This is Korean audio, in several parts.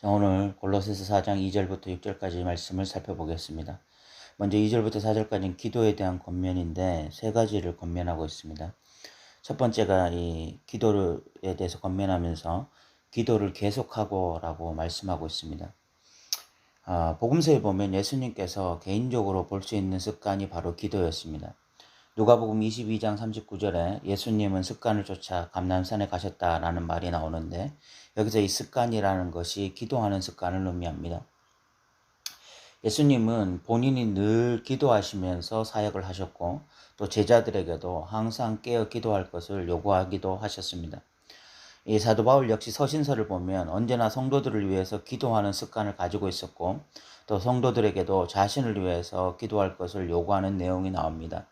자, 오늘 골로새서 4장 2절부터 6절까지 말씀을 살펴보겠습니다. 먼저 2절부터 4절까지는 기도에 대한 권면인데 세 가지를 권면하고 있습니다. 첫 번째가 이 기도에 대해서 권면하면서 기도를 계속하고라고 말씀하고 있습니다. 복음서에 보면 예수님께서 개인적으로 볼 수 있는 습관이 바로 기도였습니다. 누가복음 22장 39절에 예수님은 습관을 쫓아 감람산에 가셨다라는 말이 나오는데 여기서 이 습관이라는 것이 기도하는 습관을 의미합니다. 예수님은 본인이 늘 기도하시면서 사역을 하셨고 또 제자들에게도 항상 깨어 기도할 것을 요구하기도 하셨습니다. 이 사도 바울 역시 서신서를 보면 언제나 성도들을 위해서 기도하는 습관을 가지고 있었고 또 성도들에게도 자신을 위해서 기도할 것을 요구하는 내용이 나옵니다.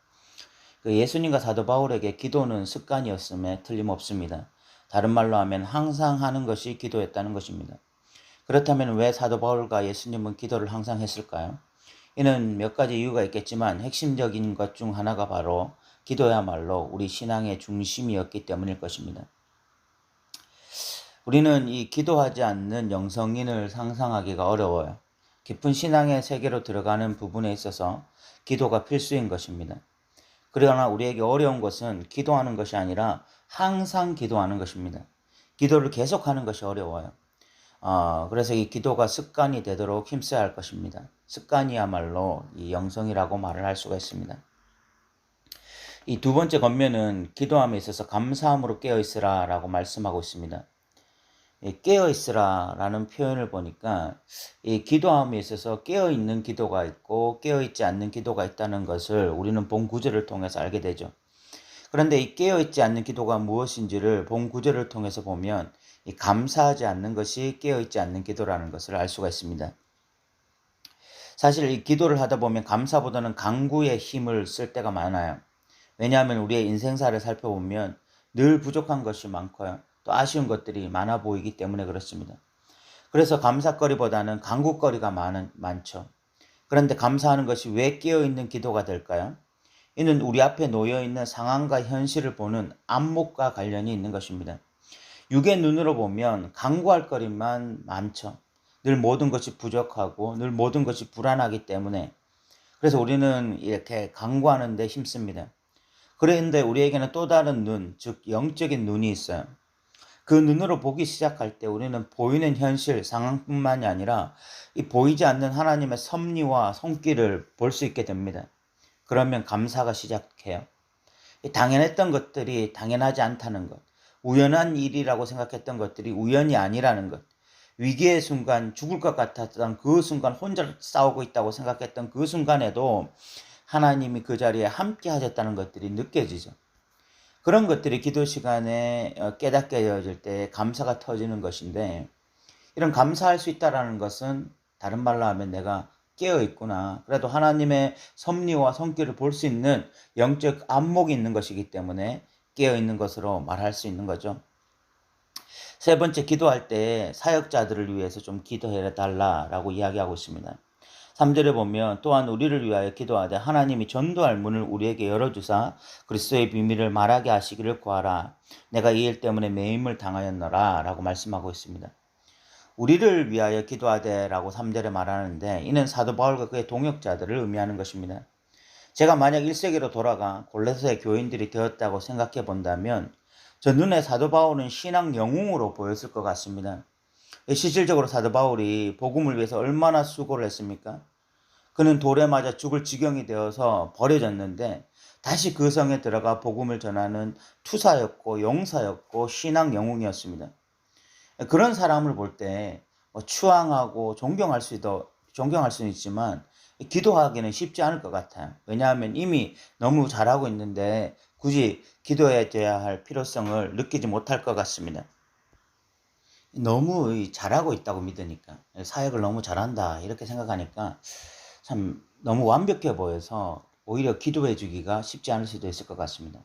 예수님과 사도 바울에게 기도는 습관이었음에 틀림없습니다. 다른 말로 하면 항상 하는 것이 기도였다는 것입니다. 그렇다면 왜 사도 바울과 예수님은 기도를 항상 했을까요? 이는 몇 가지 이유가 있겠지만 핵심적인 것 중 하나가 바로 기도야말로 우리 신앙의 중심이었기 때문일 것입니다. 우리는 이 기도하지 않는 영성인을 상상하기가 어려워요. 깊은 신앙의 세계로 들어가는 부분에 있어서 기도가 필수인 것입니다. 그러나 우리에게 어려운 것은 기도하는 것이 아니라 항상 기도하는 것입니다. 기도를 계속하는 것이 어려워요. 그래서 이 기도가 습관이 되도록 힘써야 할 것입니다. 습관이야말로 이 영성이라고 말을 할 수가 있습니다. 이 두 번째 권면은 기도함에 있어서 감사함으로 깨어있으라 라고 말씀하고 있습니다. 깨어있으라 라는 표현을 보니까 이 기도함에 있어서 깨어있는 기도가 있고 깨어있지 않는 기도가 있다는 것을 우리는 본 구절을 통해서 알게 되죠. 그런데 이 깨어있지 않는 기도가 무엇인지를 본 구절을 통해서 보면 이 감사하지 않는 것이 깨어있지 않는 기도라는 것을 알 수가 있습니다. 사실 이 기도를 하다 보면 감사보다는 간구의 힘을 쓸 때가 많아요. 왜냐하면 우리의 인생사를 살펴보면 늘 부족한 것이 많고요. 또 아쉬운 것들이 많아 보이기 때문에 그렇습니다. 그래서 감사거리보다는 간구거리가 많죠. 그런데 감사하는 것이 왜 깨어있는 기도가 될까요? 이는 우리 앞에 놓여있는 상황과 현실을 보는 안목과 관련이 있는 것입니다. 육의 눈으로 보면 간구할 거리만 많죠. 늘 모든 것이 부족하고 늘 모든 것이 불안하기 때문에 그래서 우리는 이렇게 간구하는 데 힘씁니다. 그런데 우리에게는 또 다른 눈, 즉 영적인 눈이 있어요. 그 눈으로 보기 시작할 때 우리는 보이는 현실, 상황뿐만이 아니라 이 보이지 않는 하나님의 섭리와 손길을 볼 수 있게 됩니다. 그러면 감사가 시작해요. 당연했던 것들이 당연하지 않다는 것, 우연한 일이라고 생각했던 것들이 우연이 아니라는 것, 위기의 순간 죽을 것 같았던 그 순간 혼자 싸우고 있다고 생각했던 그 순간에도 하나님이 그 자리에 함께 하셨다는 것들이 느껴지죠. 그런 것들이 기도 시간에 깨닫게 되어질 때 감사가 터지는 것인데 이런 감사할 수 있다는 것은 다른 말로 하면 내가 깨어 있구나. 그래도 하나님의 섭리와 손길을 볼 수 있는 영적 안목이 있는 것이기 때문에 깨어 있는 것으로 말할 수 있는 거죠. 세 번째, 기도할 때 사역자들을 위해서 좀 기도해 달라라고 이야기하고 있습니다. 3절에 보면 또한 우리를 위하여 기도하되 하나님이 전도할 문을 우리에게 열어주사 그리스도의 비밀을 말하게 하시기를 구하라. 내가 이 일 때문에 매임을 당하였노라 라고 말씀하고 있습니다. 우리를 위하여 기도하되 라고 3절에 말하는데 이는 사도 바울과 그의 동역자들을 의미하는 것입니다. 제가 만약 1세기로 돌아가 골로새 교인들이 되었다고 생각해 본다면 저 눈에 사도 바울은 신앙 영웅으로 보였을 것 같습니다. 실질적으로 사도 바울이 복음을 위해서 얼마나 수고를 했습니까? 그는 돌에 맞아 죽을 지경이 되어서 버려졌는데 다시 그 성에 들어가 복음을 전하는 투사였고 용사였고 신앙 영웅이었습니다. 그런 사람을 볼 때 추앙하고 존경할 수는 있지만 기도하기는 쉽지 않을 것 같아요. 왜냐하면 이미 너무 잘하고 있는데 굳이 기도해야 할 필요성을 느끼지 못할 것 같습니다. 너무 잘하고 있다고 믿으니까 사역을 너무 잘한다 이렇게 생각하니까 참 너무 완벽해 보여서 오히려 기도해 주기가 쉽지 않을 수도 있을 것 같습니다.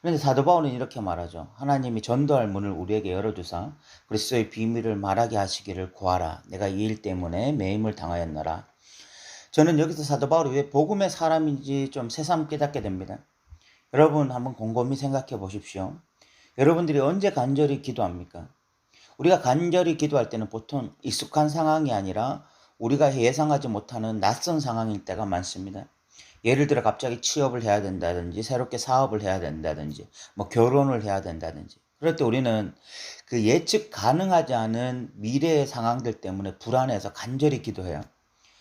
그런데 사도 바울은 이렇게 말하죠. 하나님이 전도할 문을 우리에게 열어주사 그리스도의 비밀을 말하게 하시기를 구하라. 내가 이 일 때문에 매임을 당하였노라. 저는 여기서 사도 바울이 왜 복음의 사람인지 좀 새삼 깨닫게 됩니다. 여러분 한번 곰곰이 생각해 보십시오. 여러분들이 언제 간절히 기도합니까? 우리가 간절히 기도할 때는 보통 익숙한 상황이 아니라 우리가 예상하지 못하는 낯선 상황일 때가 많습니다. 예를 들어 갑자기 취업을 해야 된다든지 새롭게 사업을 해야 된다든지 뭐 결혼을 해야 된다든지 그럴 때 우리는 그 예측 가능하지 않은 미래의 상황들 때문에 불안해서 간절히 기도해요.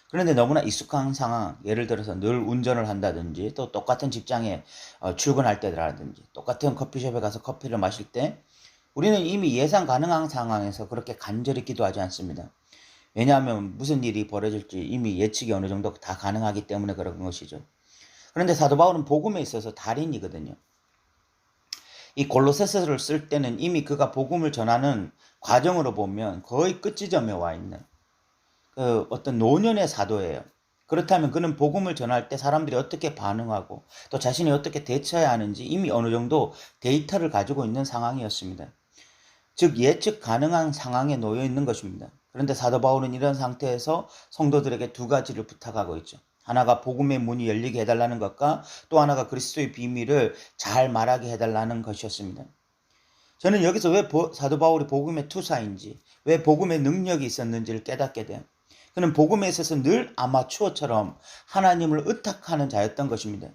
그런데 너무나 익숙한 상황, 예를 들어서 늘 운전을 한다든지 또 똑같은 직장에 출근할 때라든지 똑같은 커피숍에 가서 커피를 마실 때 우리는 이미 예상 가능한 상황에서 그렇게 간절히 기도하지 않습니다. 왜냐하면 무슨 일이 벌어질지 이미 예측이 어느 정도 다 가능하기 때문에 그런 것이죠. 그런데 사도 바울은 복음에 있어서 달인이거든요. 이 골로새서를 쓸 때는 이미 그가 복음을 전하는 과정으로 보면 거의 끝지점에 와 있는 그 어떤 노년의 사도예요. 그렇다면 그는 복음을 전할 때 사람들이 어떻게 반응하고 또 자신이 어떻게 대처해야 하는지 이미 어느 정도 데이터를 가지고 있는 상황이었습니다. 즉 예측 가능한 상황에 놓여 있는 것입니다. 그런데 사도 바울은 이런 상태에서 성도들에게 두 가지를 부탁하고 있죠. 하나가 복음의 문이 열리게 해달라는 것과 또 하나가 그리스도의 비밀을 잘 말하게 해달라는 것이었습니다. 저는 여기서 왜 사도 바울이 복음의 투사인지, 왜 복음의 능력이 있었는지를 깨닫게 돼요. 그는 복음에 있어서 늘 아마추어처럼 하나님을 의탁하는 자였던 것입니다.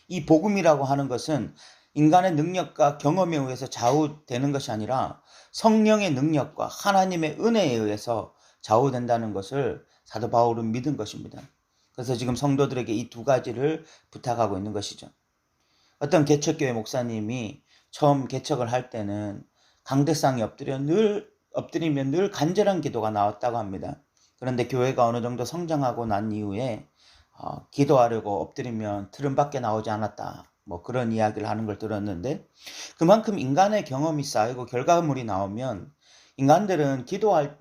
이 복음이라고 하는 것은 인간의 능력과 경험에 의해서 좌우되는 것이 아니라 성령의 능력과 하나님의 은혜에 의해서 좌우된다는 것을 사도 바울은 믿은 것입니다. 그래서 지금 성도들에게 이 두 가지를 부탁하고 있는 것이죠. 어떤 개척교회 목사님이 처음 개척을 할 때는 강대상에 엎드리면 늘 간절한 기도가 나왔다고 합니다. 그런데 교회가 어느 정도 성장하고 난 이후에 기도하려고 엎드리면 트름밖에 나오지 않았다. 뭐 그런 이야기를 하는 걸 들었는데 그만큼 인간의 경험이 쌓이고 결과물이 나오면 인간들은 기도할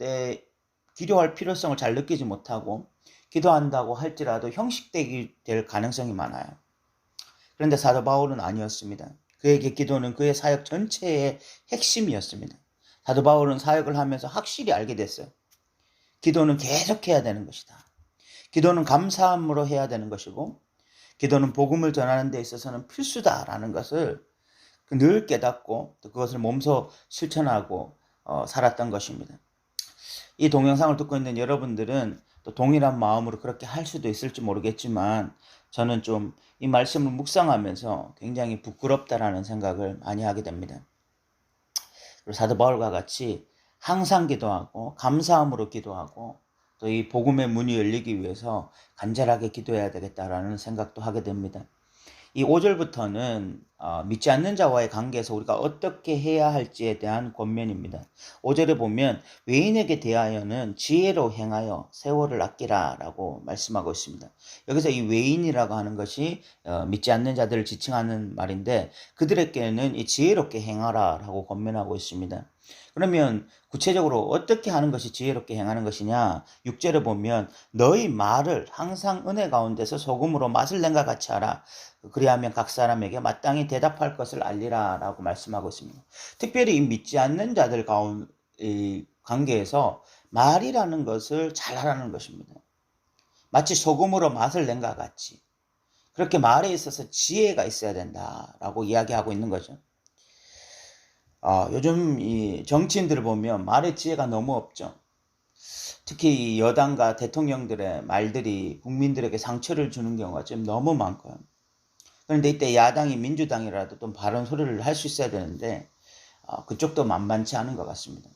필요성을 잘 느끼지 못하고 기도한다고 할지라도 형식되게 될 가능성이 많아요. 그런데 사도 바울은 아니었습니다. 그에게 기도는 그의 사역 전체의 핵심이었습니다. 사도 바울은 사역을 하면서 확실히 알게 됐어요. 기도는 계속해야 되는 것이다. 기도는 감사함으로 해야 되는 것이고 기도는 복음을 전하는 데 있어서는 필수다라는 것을 늘 깨닫고 또 그것을 몸소 실천하고 살았던 것입니다. 이 동영상을 듣고 있는 여러분들은 또 동일한 마음으로 그렇게 할 수도 있을지 모르겠지만 저는 좀 이 말씀을 묵상하면서 굉장히 부끄럽다라는 생각을 많이 하게 됩니다. 그리고 사도 바울과 같이 항상 기도하고 감사함으로 기도하고 또 이 복음의 문이 열리기 위해서 간절하게 기도해야 되겠다라는 생각도 하게 됩니다. 이 5절부터는 믿지 않는 자와의 관계에서 우리가 어떻게 해야 할지에 대한 권면입니다. 5절에 보면 외인에게 대하여는 지혜로 행하여 세월을 아끼라 라고 말씀하고 있습니다. 여기서 이 외인이라고 하는 것이 믿지 않는 자들을 지칭하는 말인데 그들에게는 이 지혜롭게 행하라 라고 권면하고 있습니다. 그러면 구체적으로 어떻게 하는 것이 지혜롭게 행하는 것이냐? 6절에 보면 너희 말을 항상 은혜 가운데서 소금으로 맛을 낸과 같이 하라. 그리하면 각 사람에게 마땅히 대답할 것을 알리라 라고 말씀하고 있습니다. 특별히 이 믿지 않는 자들 관계에서 말이라는 것을 잘하라는 것입니다. 마치 소금으로 맛을 낸과 같이 그렇게 말에 있어서 지혜가 있어야 된다라고 이야기하고 있는 거죠. 요즘 이 정치인들을 보면 말의 지혜가 너무 없죠. 특히 여당과 대통령들의 말들이 국민들에게 상처를 주는 경우가 지금 너무 많고요. 그런데 이때 야당이 민주당이라도 좀 바른 소리를 할 수 있어야 되는데 그쪽도 만만치 않은 것 같습니다.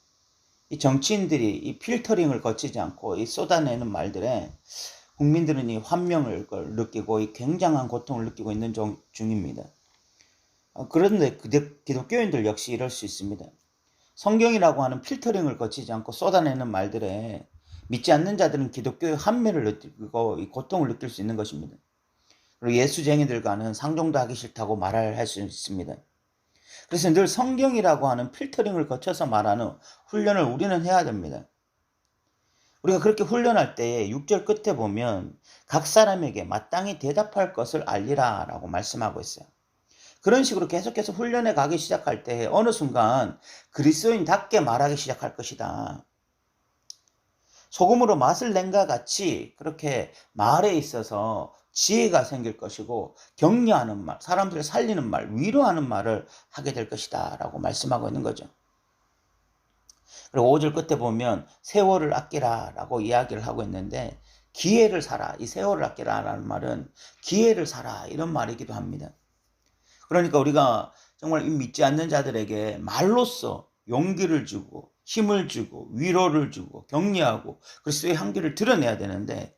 이 정치인들이 이 필터링을 거치지 않고 이 쏟아내는 말들에 국민들은 이 환명을 느끼고 이 굉장한 고통을 느끼고 있는 중입니다. 그런데 기독교인들 역시 이럴 수 있습니다. 성경이라고 하는 필터링을 거치지 않고 쏟아내는 말들에 믿지 않는 자들은 기독교의 환멸을 느끼고 이 고통을 느낄 수 있는 것입니다. 그리고 예수쟁이들과는 상종도 하기 싫다고 할 수 있습니다. 그래서 늘 성경이라고 하는 필터링을 거쳐서 말하는 훈련을 우리는 해야 됩니다. 우리가 그렇게 훈련할 때 6절 끝에 보면 각 사람에게 마땅히 대답할 것을 알리라 라고 말씀하고 있어요. 그런 식으로 계속해서 훈련해 가기 시작할 때 어느 순간 그리스도인답게 말하기 시작할 것이다. 소금으로 맛을 낸과 같이 그렇게 말에 있어서 지혜가 생길 것이고 격려하는 말, 사람들을 살리는 말, 위로하는 말을 하게 될 것이다 라고 말씀하고 있는 거죠. 그리고 5절 끝에 보면 세월을 아끼라 라고 이야기를 하고 있는데 기회를 사라. 이 세월을 아끼라 라는 말은 기회를 사라 이런 말이기도 합니다. 그러니까 우리가 정말 이 믿지 않는 자들에게 말로써 용기를 주고 힘을 주고 위로를 주고 격려하고 그리스도의 향기를 드러내야 되는데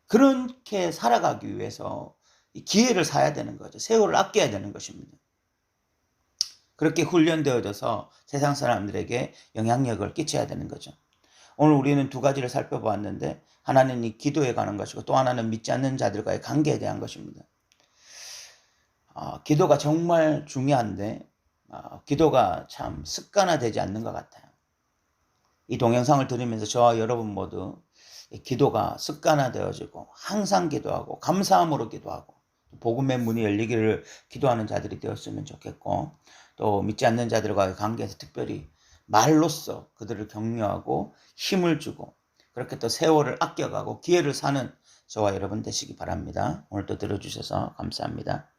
그렇게 살아가기 위해서 이 기회를 사야 되는 거죠. 세월을 아껴야 되는 것입니다. 그렇게 훈련되어져서 세상 사람들에게 영향력을 끼쳐야 되는 거죠. 오늘 우리는 두 가지를 살펴보았는데 하나는 이 기도에 관한 것이고 또 하나는 믿지 않는 자들과의 관계에 대한 것입니다. 기도가 정말 중요한데 기도가 참 습관화되지 않는 것 같아요. 이 동영상을 들으면서 저와 여러분 모두 기도가 습관화되어지고 항상 기도하고 감사함으로 기도하고 복음의 문이 열리기를 기도하는 자들이 되었으면 좋겠고 또 믿지 않는 자들과의 관계에서 특별히 말로써 그들을 격려하고 힘을 주고 그렇게 또 세월을 아껴가고 기회를 사는 저와 여러분 되시기 바랍니다. 오늘도 들어주셔서 감사합니다.